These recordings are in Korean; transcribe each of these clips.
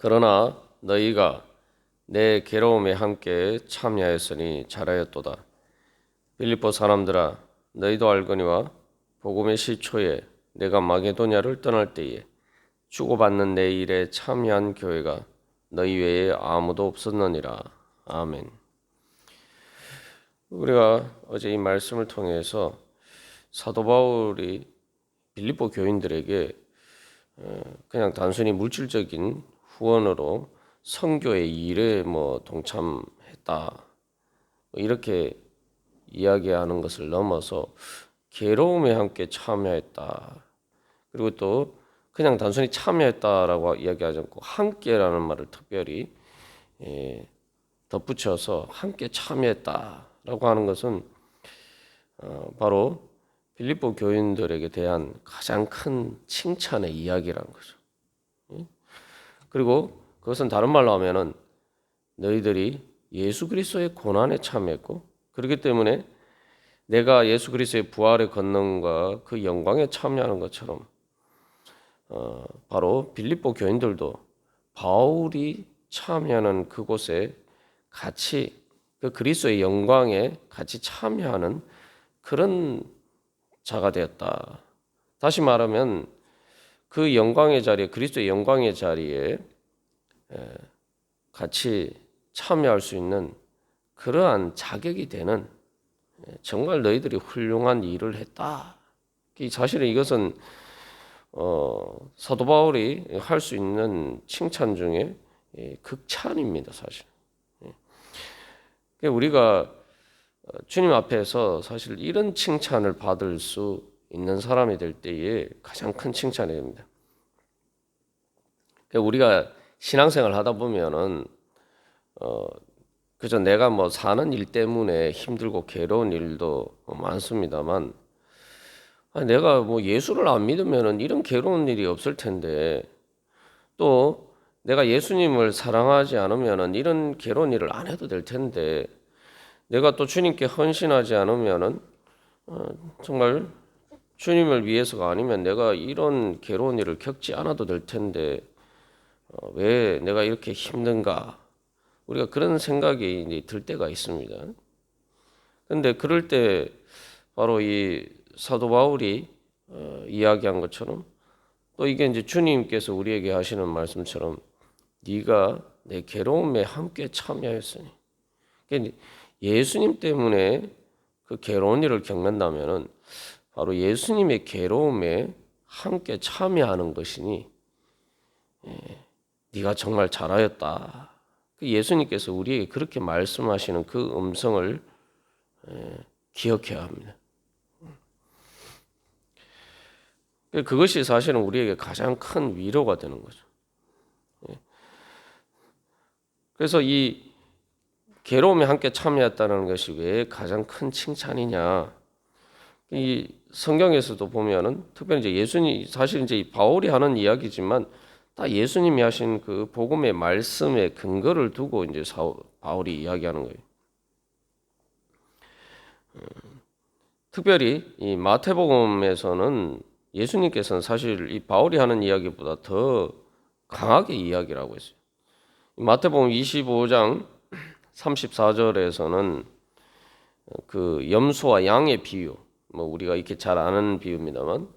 그러나 너희가 내 괴로움에 함께 참여하였으니 잘하였도다. 빌립보 사람들아, 너희도 알거니와 복음의 시초에 내가 마게도냐를 떠날 때에 주고받는 내 일에 참여한 교회가 너희 외에 아무도 없었느니라. 아멘. 우리가 어제 이 말씀을 통해서 사도 바울이 빌립보 교인들에게 그냥 단순히 물질적인 후원으로 선교의 일에 동참했다 이렇게 이야기하는 것을 넘어서 괴로움에 함께 참여했다. 그리고 또 그냥 단순히 참여했다라고 이야기하지 않고 함께라는 말을 특별히 덧붙여서 함께 참여했다라고 하는 것은 바로 빌립보 교인들에게 대한 가장 큰 칭찬의 이야기라는 거죠. 그리고 그것은 다른 말로 하면은 너희들이 예수 그리스도의 고난에 참여했고 그렇기 때문에 내가 예수 그리스도의 부활의 권능과 그 영광에 참여하는 것처럼 바로 빌립보 교인들도 바울이 참여하는 그곳에 같이 그 그리스도의 영광에 같이 참여하는 그런 자가 되었다. 다시 말하면 그 영광의 자리에 그리스도의 영광의 자리에 같이 참여할 수 있는 그러한 자격이 되는 정말 너희들이 훌륭한 일을 했다. 사실은 이것은 사도 바울이 할 수 있는 칭찬 중에 극찬입니다, 사실. 우리가 주님 앞에서 사실 이런 칭찬을 받을 수 있는 사람이 될 때에 가장 큰 칭찬이 됩니다. 우리가 신앙생활 하다 보면은 그저 내가 사는 일 때문에 힘들고 괴로운 일도 많습니다만 내가 예수를 안 믿으면은 이런 괴로운 일이 없을 텐데 또 내가 예수님을 사랑하지 않으면은 이런 괴로운 일을 안 해도 될 텐데 내가 또 주님께 헌신하지 않으면은 정말 주님을 위해서가 아니면 내가 이런 괴로운 일을 겪지 않아도 될 텐데 왜 내가 이렇게 힘든가? 우리가 그런 생각이 이제 들 때가 있습니다. 그런데 그럴 때 바로 이 사도 바울이 이야기한 것처럼 또 이게 이제 주님께서 우리에게 하시는 말씀처럼 네가 내 괴로움에 함께 참여했으니 그러니까 예수님 때문에 그 괴로운 일을 겪는다면은 바로 예수님의 괴로움에 함께 참여하는 것이니 네가 정말 잘하였다. 예수님께서 우리에게 그렇게 말씀하시는 그 음성을 기억해야 합니다. 그것이 사실은 우리에게 가장 큰 위로가 되는 거죠. 그래서 이 괴로움에 함께 참여했다는 것이 왜 가장 큰 칭찬이냐? 이 성경에서도 보면은 특별히 이제 예수님 사실 이제 바울이 하는 이야기지만 다 예수님이 하신 그 복음의 말씀에 근거를 두고 이제 바울이 이야기하는 거예요. 특별히 이 마태복음에서는 예수님께서는 사실 이 바울이 하는 이야기보다 더 강하게 이야기를 하고 있어요. 마태복음 25장 34절에서는 그 염소와 양의 비유, 우리가 이렇게 잘 아는 비유입니다만,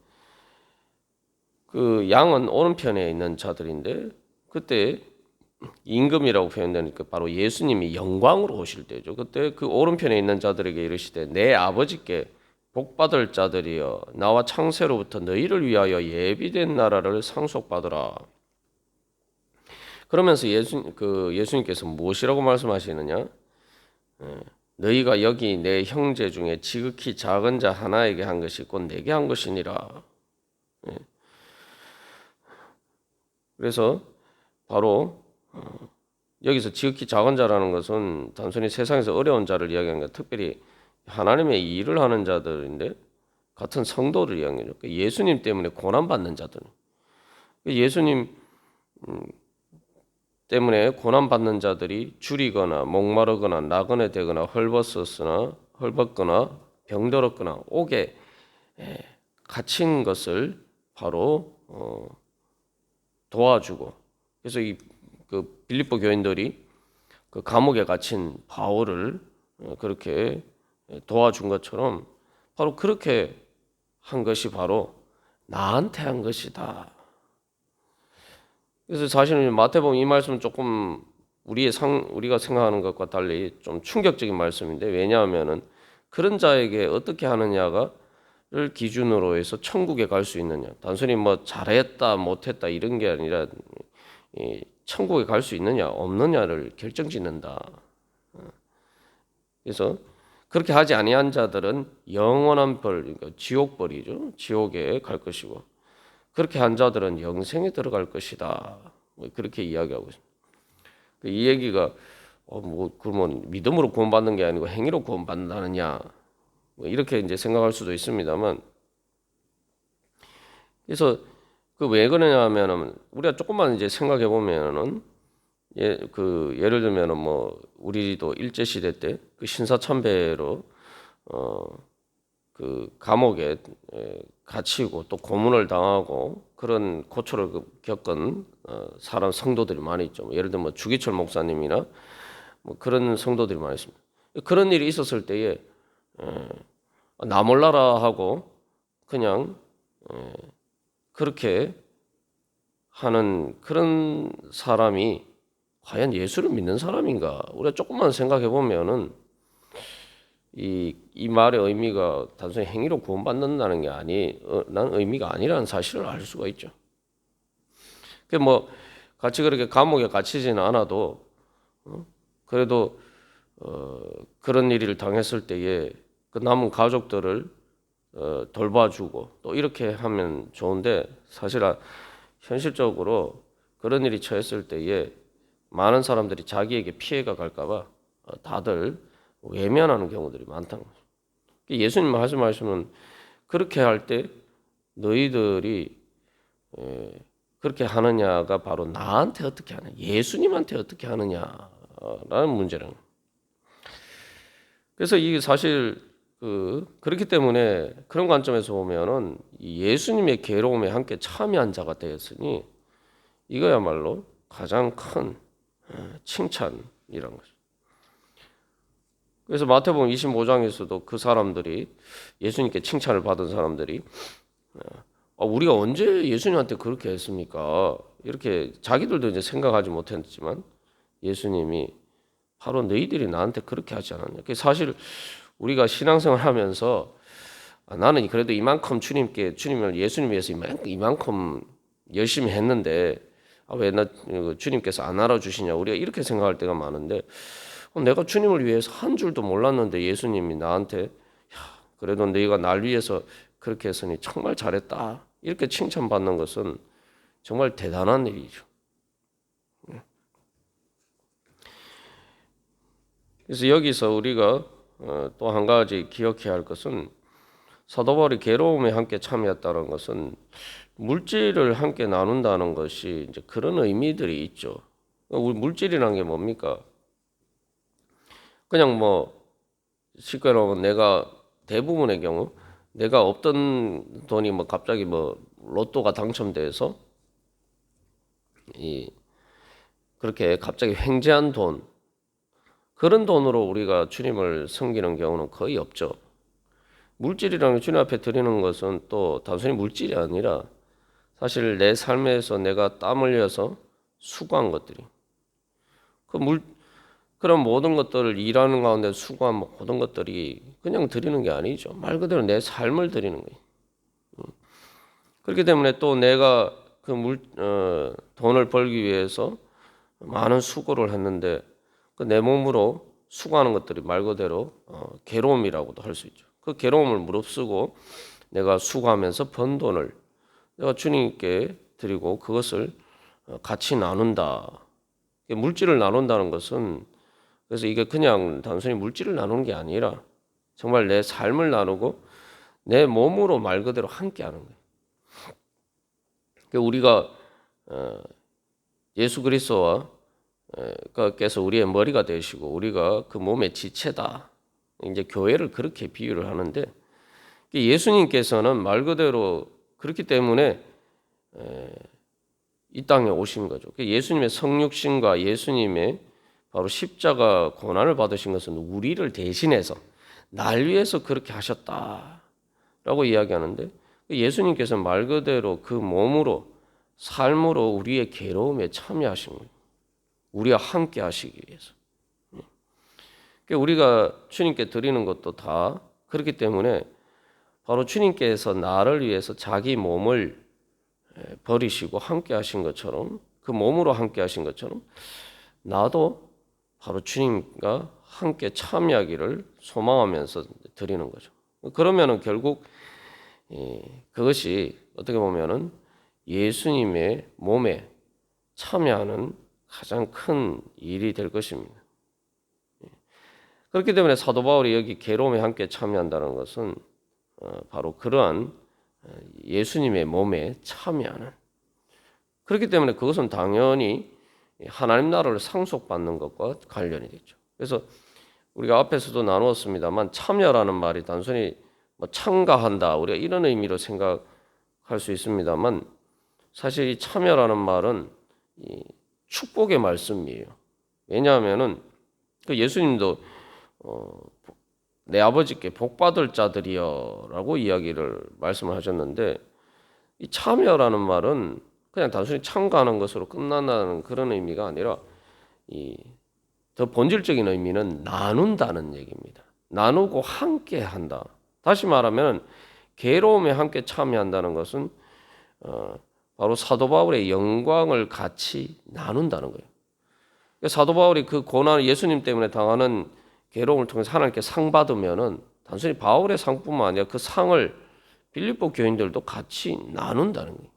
그 양은 오른편에 있는 자들인데 그때 임금이라고 표현되니까 바로 예수님이 영광으로 오실 때죠. 그때 그 오른편에 있는 자들에게 이르시되 내 아버지께 복받을 자들이여 나와 창세로부터 너희를 위하여 예비된 나라를 상속받으라. 그러면서 예수님께서 무엇이라고 말씀하시느냐? 너희가 여기 내 형제 중에 지극히 작은 자 하나에게 한 것이 곧 내게 한 것이니라. 그래서 바로 여기서 지극히 작은 자라는 것은 단순히 세상에서 어려운 자를 이야기하는 게 특별히 하나님의 일을 하는 자들인데 같은 성도를 이야기하죠. 예수님 때문에 고난받는 자들. 예수님 때문에 고난받는 자들이 줄이거나 목마르거나 나그네 되거나 헐벗거나 병들었거나 옥에 갇힌 것을 바로 도와주고 그래서 이 그 빌립보 교인들이 그 감옥에 갇힌 바울을 그렇게 도와준 것처럼 바로 그렇게 한 것이 바로 나한테 한 것이다. 그래서 사실은 마태복음 이 말씀은 조금 우리가 생각하는 것과 달리 좀 충격적인 말씀인데, 왜냐하면은 그런 자에게 어떻게 하느냐를 기준으로 해서 천국에 갈 수 있느냐, 단순히 뭐 잘했다 못했다 이런 게 아니라 천국에 갈 수 있느냐 없느냐를 결정짓는다. 그래서 그렇게 하지 아니한 자들은 영원한 벌, 그러니까 지옥벌이죠. 지옥에 갈 것이고, 그렇게 한 자들은 영생에 들어갈 것이다. 뭐 그렇게 이야기하고 있습니다. 이 얘기가 뭐 그러면 믿음으로 구원받는 게 아니고 행위로 구원받는다느냐, 뭐 이렇게 이제 생각할 수도 있습니다만, 그래서 그 왜 그러냐면은 우리가 조금만 이제 생각해 보면은 예를 들면은 뭐 우리도 일제 시대 때 그 신사참배로 그 감옥에 갇히고 또 고문을 당하고 그런 고초를 겪은 사람 성도들이 많이 있죠. 예를 들면 뭐 주기철 목사님이나 뭐 그런 성도들이 많이 있습니다. 그런 일이 있었을 때에 나 몰라라 하고 그냥 그렇게 하는 그런 사람이 과연 예수를 믿는 사람인가? 우리가 조금만 생각해 보면은 이 말의 의미가 단순히 행위로 구원받는다는 게 난 의미가 아니라는 사실을 알 수가 있죠. 그 뭐 같이 그렇게 감옥에 갇히지는 않아도 그래도 그런 일을 당했을 때에 그 남은 가족들을 돌봐주고 또 이렇게 하면 좋은데, 사실 현실적으로 그런 일이 처했을 때에 많은 사람들이 자기에게 피해가 갈까봐 다들 외면하는 경우들이 많다는 거죠. 예수님 하신 말씀은 그렇게 할 때 너희들이 그렇게 하느냐가 바로 나한테 어떻게 하느냐, 예수님한테 어떻게 하느냐라는 문제라는 거예요. 그래서 이게 사실 그렇기 때문에 그런 관점에서 보면은 예수님의 괴로움에 함께 참여한 자가 되었으니 이거야말로 가장 큰 칭찬이라는 거죠. 그래서 마태복음 25장에서도 그 사람들이, 예수님께 칭찬을 받은 사람들이 우리가 언제 예수님한테 그렇게 했습니까? 이렇게 자기들도 이제 생각하지 못했지만 예수님이 바로 너희들이 나한테 그렇게 하지 않았냐. 사실 우리가 신앙생활 하면서 나는 그래도 이만큼 주님을 예수님 위해서 이만큼 열심히 했는데 왜 주님께서 안 알아주시냐, 우리가 이렇게 생각할 때가 많은데, 내가 주님을 위해서 한 줄도 몰랐는데 예수님이 나한테 그래도 너희가 날 위해서 그렇게 했으니 정말 잘했다 이렇게 칭찬받는 것은 정말 대단한 일이죠. 그래서 여기서 우리가 또 한 가지 기억해야 할 것은, 사도 바울이 괴로움에 함께 참여했다는 것은 물질을 함께 나눈다는 것이 이제 그런 의미들이 있죠. 물질이라는 게 뭡니까? 그냥 뭐 쉽게 말하면 내가 대부분의 경우 내가 없던 돈이 뭐 갑자기 뭐 로또가 당첨돼서 그렇게 갑자기 횡재한 돈, 그런 돈으로 우리가 주님을 섬기는 경우는 거의 없죠. 물질이라는 게 주님 앞에 드리는 것은 또 단순히 물질이 아니라 사실 내 삶에서 내가 땀 흘려서 수고한 것들이, 그런 모든 것들을 일하는 가운데 수고한 모든 것들이 그냥 드리는 게 아니죠. 말 그대로 내 삶을 드리는 거예요. 그렇기 때문에 또 내가 돈을 벌기 위해서 많은 수고를 했는데 내 몸으로 수고하는 것들이 말 그대로 괴로움이라고도 할 수 있죠. 그 괴로움을 무릅쓰고 내가 수고하면서 번 돈을 내가 주님께 드리고 그것을 같이 나눈다. 물질을 나눈다는 것은, 그래서 이게 그냥 단순히 물질을 나누는 게 아니라 정말 내 삶을 나누고 내 몸으로 말 그대로 함께하는 거예요. 우리가 예수 그리스도와 께서 우리의 머리가 되시고 우리가 그 몸의 지체다. 이제 교회를 그렇게 비유를 하는데, 예수님께서는 말 그대로 그렇기 때문에 이 땅에 오신 거죠. 예수님의 성육신과 예수님의 바로 십자가 고난을 받으신 것은 우리를 대신해서 날 위해서 그렇게 하셨다라고 이야기하는데, 예수님께서 말 그대로 그 몸으로 삶으로 우리의 괴로움에 참여하신 거예요. 우리와 함께 하시기 위해서. 우리가 주님께 드리는 것도 다 그렇기 때문에 바로 주님께서 나를 위해서 자기 몸을 버리시고 함께 하신 것처럼, 그 몸으로 함께 하신 것처럼 나도 바로 주님과 함께 참여하기를 소망하면서 드리는 거죠. 그러면은 결국 그것이 어떻게 보면은 예수님의 몸에 참여하는 가장 큰 일이 될 것입니다. 그렇기 때문에 사도 바울이 여기 괴로움에 함께 참여한다는 것은 바로 그러한 예수님의 몸에 참여하는, 그렇기 때문에 그것은 당연히 하나님 나라를 상속받는 것과 관련이 되죠. 그래서 우리가 앞에서도 나누었습니다만, 참여라는 말이 단순히 뭐 참가한다, 우리가 이런 의미로 생각할 수 있습니다만, 사실 이 참여라는 말은 이 축복의 말씀이에요. 왜냐하면은 그 예수님도 내 아버지께 복 받을 자들이여라고 이야기를 말씀을 하셨는데, 이 참여라는 말은 그냥 단순히 참가하는 것으로 끝난다는 그런 의미가 아니라 더 본질적인 의미는 나눈다는 얘기입니다. 나누고 함께 한다. 다시 말하면 괴로움에 함께 참여한다는 것은 바로 사도 바울의 영광을 같이 나눈다는 거예요. 사도 바울이 그 고난을 예수님 때문에 당하는 괴로움을 통해서 하나님께 상 받으면은 단순히 바울의 상뿐만 아니라 그 상을 빌립보 교인들도 같이 나눈다는 거예요.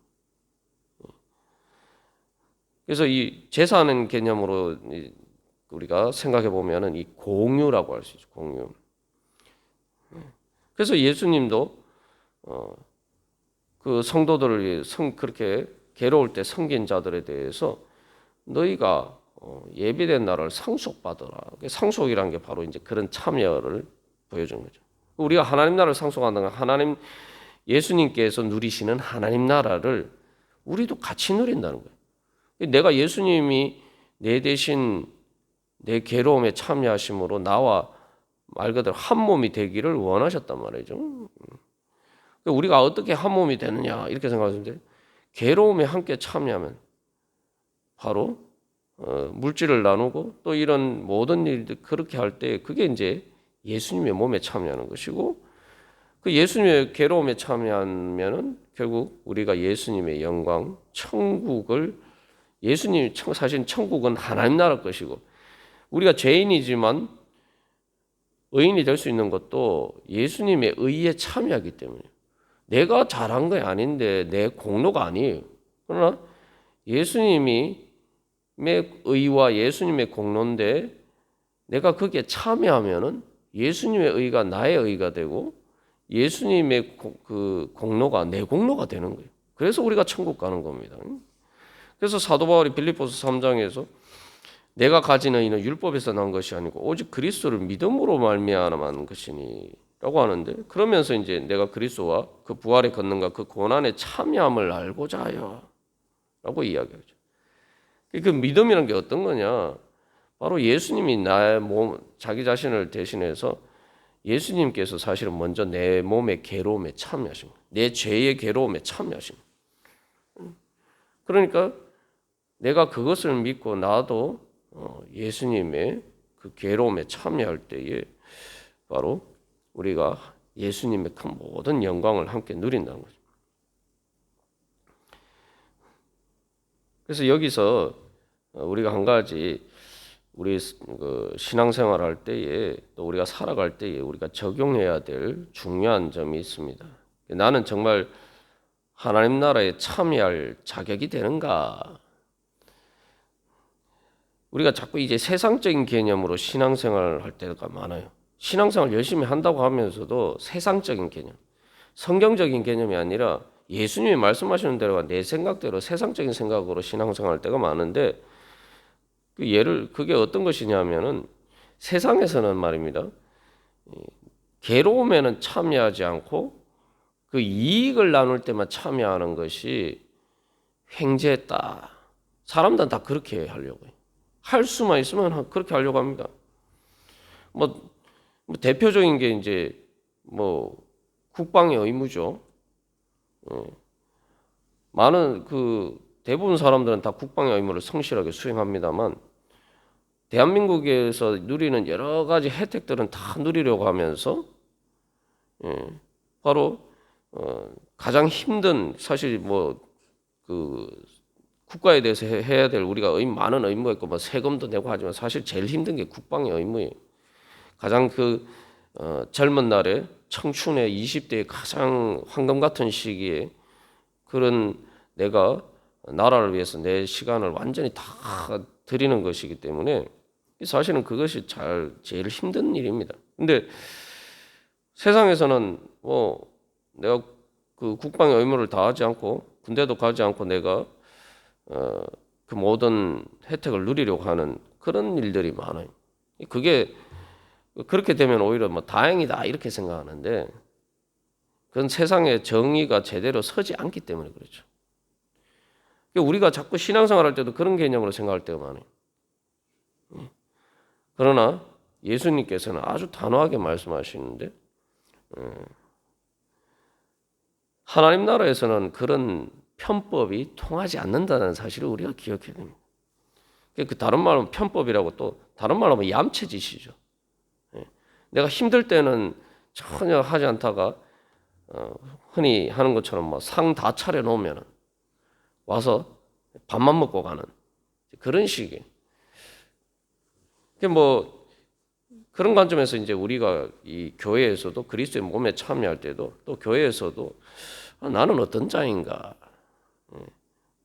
그래서 이 제사하는 개념으로 우리가 생각해 보면은 이 공유라고 할 수 있죠. 공유. 그래서 예수님도 그 성도들을 그렇게 괴로울 때 섬긴 자들에 대해서 너희가 예비된 날을 상속받으라. 상속이라는 게 바로 이제 그런 참여를 보여준 거죠. 우리가 하나님 나라를 상속한다는 건 하나님, 예수님께서 누리시는 하나님 나라를 우리도 같이 누린다는 거예요. 내가 예수님이 내 대신 내 괴로움에 참여하심으로 나와 말 그대로 한 몸이 되기를 원하셨단 말이죠. 우리가 어떻게 한 몸이 되느냐 이렇게 생각하시는데, 괴로움에 함께 참여하면 바로 물질을 나누고 또 이런 모든 일들 그렇게 할 때 그게 이제 예수님의 몸에 참여하는 것이고, 그 예수님의 괴로움에 참여하면은 결국 우리가 예수님의 영광, 천국을, 예수님 사실 천국은 하나님 나라 것이고, 우리가 죄인이지만 의인이 될 수 있는 것도 예수님의 의에 참여하기 때문에, 내가 잘한 게 아닌데 내 공로가 아니에요. 그러나 예수님의 의와 예수님의 공로인데 내가 거기에 참여하면은 예수님의 의가 나의 의가 되고 예수님의 그 공로가 내 공로가 되는 거예요. 그래서 우리가 천국 가는 겁니다. 그래서 사도 바울이 빌립보서 3장에서 내가 가진 의는 율법에서 난 것이 아니고 오직 그리스도를 믿음으로 말미암은 것이니라고 하는데, 그러면서 이제 내가 그리스도와 그 부활의 권능과 그 고난의 참여함을 알고자 하여라고 이야기하죠. 그 믿음이라는 게 어떤 거냐? 바로 예수님이 나의 몸, 자기 자신을 대신해서 예수님께서 사실은 먼저 내 몸의 괴로움에 참여하신 거예요. 내 죄의 괴로움에 참여하신 거예요. 그러니까 내가 그것을 믿고 나도 예수님의 그 괴로움에 참여할 때에 바로 우리가 예수님의 큰 모든 영광을 함께 누린다는 거죠. 그래서 여기서 우리가 한 가지 우리 그 신앙생활 할 때에 또 우리가 살아갈 때에 우리가 적용해야 될 중요한 점이 있습니다. 나는 정말 하나님 나라에 참여할 자격이 되는가? 우리가 자꾸 이제 세상적인 개념으로 신앙생활을 할 때가 많아요. 신앙생활 열심히 한다고 하면서도 세상적인 개념, 성경적인 개념이 아니라 예수님이 말씀하시는 대로 내 생각대로 세상적인 생각으로 신앙생활 할 때가 많은데, 그게 어떤 것이냐면은 세상에서는 말입니다. 괴로움에는 참여하지 않고 그 이익을 나눌 때만 참여하는 것이 횡재했다. 사람들은 다 그렇게 하려고 해요. 할 수만 있으면 그렇게 하려고 합니다. 뭐 대표적인 게 이제 뭐 국방의 의무죠. 많은 대부분 사람들은 다 국방의 의무를 성실하게 수행합니다만 대한민국에서 누리는 여러 가지 혜택들은 다 누리려고 하면서 바로 가장 힘든 사실 국가에 대해서 해야 될 우리가 많은 의무가 있고 뭐 세금도 내고 하지만 사실 제일 힘든 게 국방의 의무예요. 가장 젊은 날에 청춘의 20대의 가장 황금 같은 시기에 그런 내가 나라를 위해서 내 시간을 완전히 다 드리는 것이기 때문에 사실은 그것이 제일 힘든 일입니다. 근데 세상에서는 내가 그 국방의 의무를 다하지 않고 군대도 가지 않고 내가 그 모든 혜택을 누리려고 하는 그런 일들이 많아요. 그게 그렇게 되면 오히려 뭐 다행이다 이렇게 생각하는데 그건 세상에 정의가 제대로 서지 않기 때문에 그렇죠. 우리가 자꾸 신앙생활 할 때도 그런 개념으로 생각할 때가 많아요. 그러나 예수님께서는 아주 단호하게 말씀하시는데 하나님 나라에서는 그런 편법이 통하지 않는다는 사실을 우리가 기억해야 됩니다. 그 다른 말로 편법이라고 또 다른 말로 하면 얌체짓이죠. 내가 힘들 때는 전혀 하지 않다가 흔히 하는 것처럼 뭐 상 다 차려 놓으면 와서 밥만 먹고 가는 그런 식의. 뭐 그런 관점에서 이제 우리가 이 교회에서도 그리스도의 몸에 참여할 때도 또 교회에서도 나는 어떤 자인가.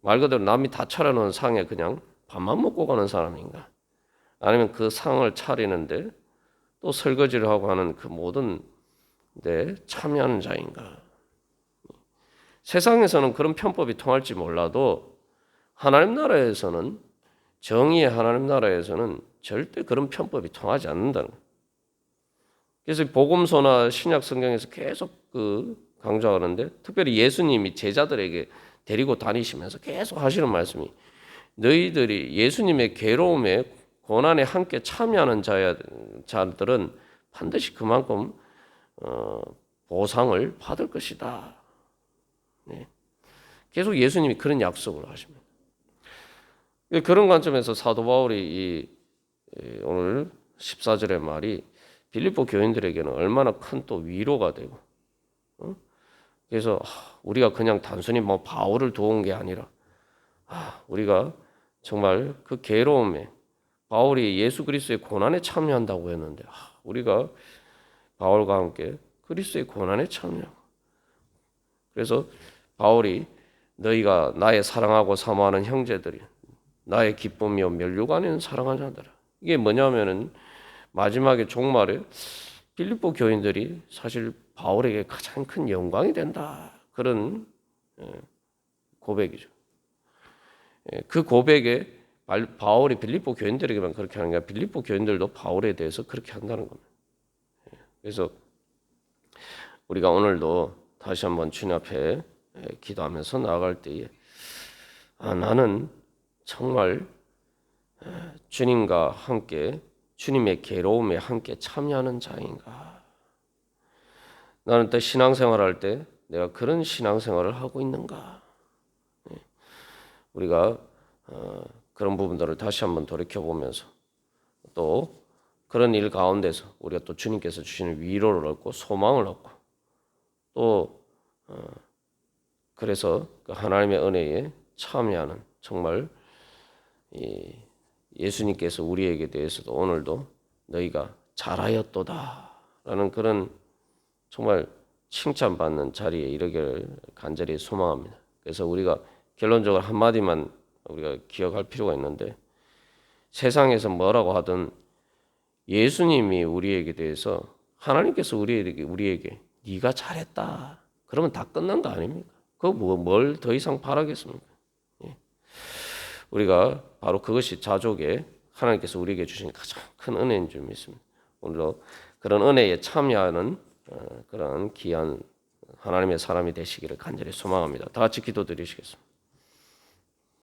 말 그대로 남이 다 차려놓은 상에 그냥 밥만 먹고 가는 사람인가. 아니면 그 상을 차리는데 또 설거지를 하고 하는 그 모든 데 참여하는 자인가. 세상에서는 그런 편법이 통할지 몰라도 하나님 나라에서는 정의의 하나님 나라에서는 절대 그런 편법이 통하지 않는다는 거예요. 그래서 복음서나 신약 성경에서 계속 강조하는데 특별히 예수님이 제자들에게 데리고 다니시면서 계속 하시는 말씀이 너희들이 예수님의 괴로움에 고난에 함께 참여하는 자들은 반드시 그만큼 보상을 받을 것이다. 네. 계속 예수님이 그런 약속을 하십니다. 그런 관점에서 사도 바울이 오늘 14절의 말이 빌립보 교인들에게는 얼마나 큰 또 위로가 되고 그래서 우리가 그냥 단순히 뭐 바울을 도운 게 아니라 우리가 정말 그 괴로움에 바울이 예수 그리스도의 고난에 참여한다고 했는데 우리가 바울과 함께 그리스도의 고난에 참여하고 그래서 바울이 너희가 나의 사랑하고 사모하는 형제들이 나의 기쁨이요 멸류가 아닌 사랑하는 자들아 이게 뭐냐면은 마지막에 종말에 빌립보 교인들이 사실 바울에게 가장 큰 영광이 된다 그런 고백이죠. 그 고백에 바울이 빌립보 교인들에게만 그렇게 하는 게 아니라 빌립보 교인들도 바울에 대해서 그렇게 한다는 겁니다. 그래서 우리가 오늘도 다시 한번 주님 앞에 기도하면서 나아갈 때에 나는 정말 주님과 함께 주님의 괴로움에 함께 참여하는 자인가? 나는 또 신앙생활할 때 내가 그런 신앙생활을 하고 있는가? 우리가 그런 부분들을 다시 한번 돌이켜보면서 또 그런 일 가운데서 우리가 또 주님께서 주시는 위로를 얻고 소망을 얻고 또 그래서 그 하나님의 은혜에 참여하는 정말 예수님께서 우리에게 대해서도 오늘도 너희가 잘하였도다라는 그런 정말 칭찬받는 자리에 이르기를 간절히 소망합니다. 그래서 우리가 결론적으로 한마디만 우리가 기억할 필요가 있는데 세상에서 뭐라고 하든 예수님이 우리에게 대해서 하나님께서 우리에게 네가 잘했다. 그러면 다 끝난 거 아닙니까? 그거 뭘 더 이상 바라겠습니까? 우리가 바로 그것이 자족에 하나님께서 우리에게 주신 가장 큰 은혜인 줄 믿습니다. 오늘도 그런 은혜에 참여하는 그런 귀한 하나님의 사람이 되시기를 간절히 소망합니다. 다 같이 기도드리시겠습니다.